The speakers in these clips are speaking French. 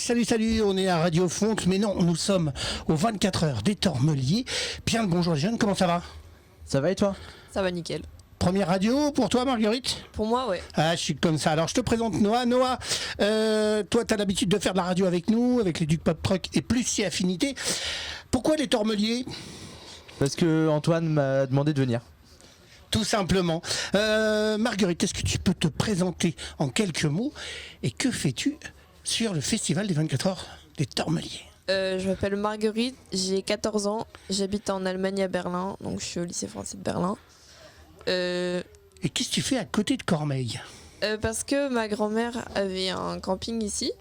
Salut, on est à Radio Fonte, mais non, nous sommes aux 24 heures des Tormeliers. Bien le bonjour les jeunes, comment ça va? Ça va et toi? Ça va nickel. Première radio pour toi Marguerite? Pour moi, ouais. Ah, je suis comme ça. Alors je te présente Noah. Noah, toi tu as l'habitude de faire de la radio avec nous, avec les Ducs Pop Truck et plus si affinité. Pourquoi les Tormeliers? Parce que Antoine m'a demandé de venir. Tout simplement. Marguerite, est-ce que tu peux te présenter en quelques mots? Et que fais-tu sur le festival des 24 heures des Tormeliers? Je m'appelle Marguerite, j'ai 14 ans, j'habite en Allemagne à Berlin, donc je suis au lycée français de Berlin. Et qu'est-ce que tu fais à côté de Cormeilles? Parce que ma grand-mère avait un camping ici,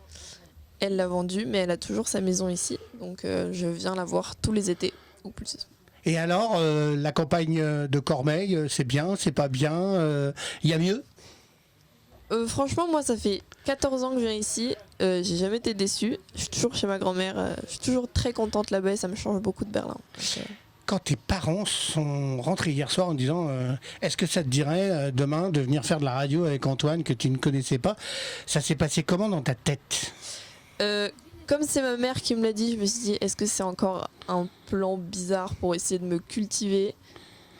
elle l'a vendu, mais elle a toujours sa maison ici, donc je viens la voir tous les étés, ou plus. Et alors, la campagne de Cormeilles, c'est bien, c'est pas bien, y a mieux? Franchement, moi, ça fait 14 ans que je viens ici, j'ai jamais été déçue, je suis toujours chez ma grand-mère, je suis toujours très contente là-bas et ça me change beaucoup de Berlin. Donc, Quand tes parents sont rentrés hier soir en disant est-ce que ça te dirait demain de venir faire de la radio avec Antoine que tu ne connaissais pas, ça s'est passé comment dans ta tête? Comme c'est ma mère qui me l'a dit, je me suis dit est-ce que c'est encore un plan bizarre pour essayer de me cultiver?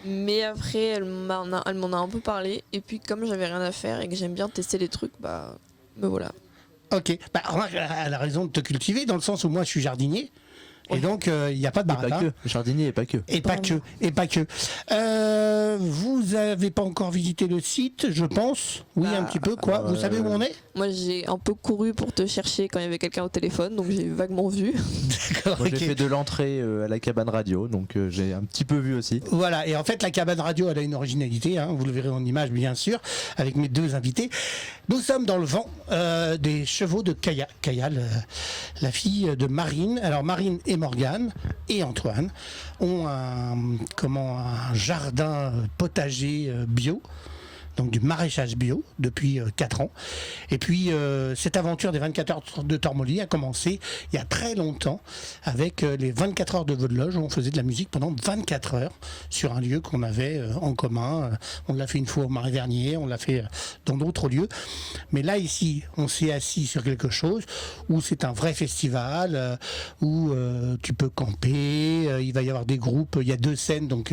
Mais après elle m'en a un peu parlé et puis comme j'avais rien à faire et que j'aime bien tester les trucs, bah me voilà. Ok, bah remarque, elle a raison de te cultiver dans le sens où moi je suis jardinier. Et donc, il n'y a pas de baratin. Pas que, le jardinier et pas que. Et pas que. Vous n'avez pas encore visité le site, je pense. Oui, un petit peu, quoi. Vous savez où on est? Moi, j'ai un peu couru pour te chercher quand il y avait quelqu'un au téléphone, donc j'ai vaguement vu. D'accord, Moi, ok. j'ai fait de l'entrée à la cabane radio, donc j'ai un petit peu vu aussi. Voilà, et en fait, la cabane radio, elle a une originalité, hein, vous le verrez en image, bien sûr, avec mes deux invités. Nous sommes dans le vent des chevaux de Kaya. Kaya, la fille de Marine. Alors, Marine et Morgane et Antoine ont un jardin potager bio, donc du maraîchage bio depuis 4 ans. Et puis cette aventure des 24 heures de Tormeliers a commencé il y a très longtemps avec les 24 heures de Vaudeloge où on faisait de la musique pendant 24 heures sur un lieu qu'on avait en commun. On l'a fait une fois au Marais Vernier, on l'a fait dans d'autres lieux. Mais là ici, on s'est assis sur quelque chose où c'est un vrai festival, où tu peux camper, il va y avoir des groupes, il y a 2 scènes, donc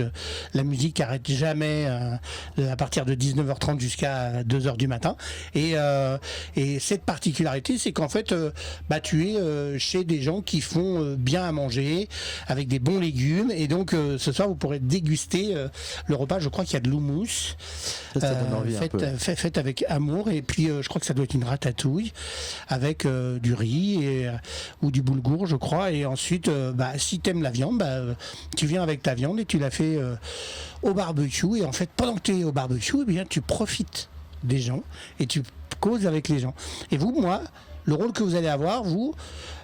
la musique n'arrête jamais à partir de 19h30 jusqu'à 2h du matin. Et cette particularité, c'est qu'en fait, tu es chez des gens qui font bien à manger, avec des bons légumes. Et donc, ce soir, vous pourrez déguster le repas. Je crois qu'il y a de l'houmous. Ça donne envie un peu. Fait avec amour. Et puis, je crois que ça doit être une ratatouille avec du riz ou du boulgour, je crois. Et ensuite, si tu aimes la viande, tu viens avec ta viande et tu la fais au barbecue. Et en fait, pendant que tu es au barbecue, eh bien, tu profites des gens et tu causes avec les gens. Et vous, moi, le rôle que vous allez avoir, vous,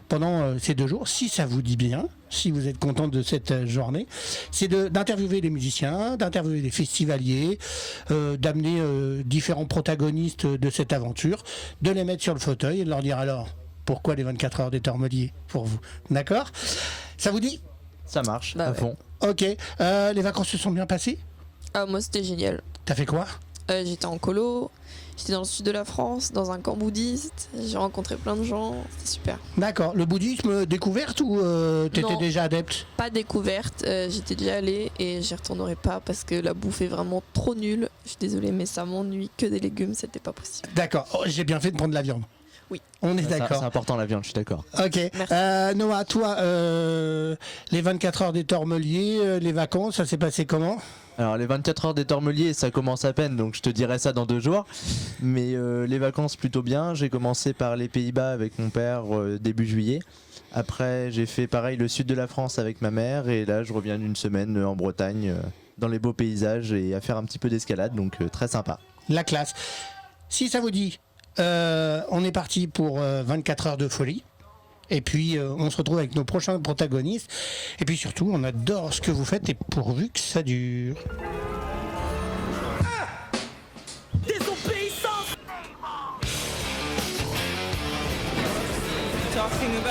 pendant ces 2 jours, si ça vous dit bien, si vous êtes content de cette journée, c'est d'interviewer les musiciens, d'interviewer les festivaliers, d'amener différents protagonistes de cette aventure, de les mettre sur le fauteuil et de leur dire alors, pourquoi les 24 heures des Tormeliers pour vous? D'accord? Ça vous dit? Ça marche, Bah à ouais. fond. Ok. Les vacances se sont bien passées? Ah, moi, c'était génial. T'as fait quoi? J'étais en colo, j'étais dans le sud de la France, dans un camp bouddhiste, j'ai rencontré plein de gens, c'était super. D'accord. Le bouddhisme découverte ou t'étais Non. déjà adepte? Pas découverte, j'étais déjà allée et j'y retournerai pas parce que la bouffe est vraiment trop nulle. Je suis désolée, mais ça m'ennuie que des légumes, c'était pas possible. D'accord. Oh, j'ai bien fait de prendre de la viande. Oui. On est C'est d'accord. important la viande, je suis d'accord. Ok. Merci. Noah, toi, les 24 heures des Tormeliers, les vacances, ça s'est passé comment? Alors les 24 heures des Tormeliers, ça commence à peine, donc je te dirai ça dans 2 jours. Mais les vacances plutôt bien. J'ai commencé par les Pays-Bas avec mon père début juillet. Après j'ai fait pareil le sud de la France avec ma mère. Et là je reviens d'une semaine en Bretagne dans les beaux paysages et à faire un petit peu d'escalade, donc très sympa. La classe. Si ça vous dit, on est parti pour 24 heures de folie. Et puis on se retrouve avec nos prochains protagonistes. Et puis surtout, on adore ce que vous faites et pourvu que ça dure. Talking about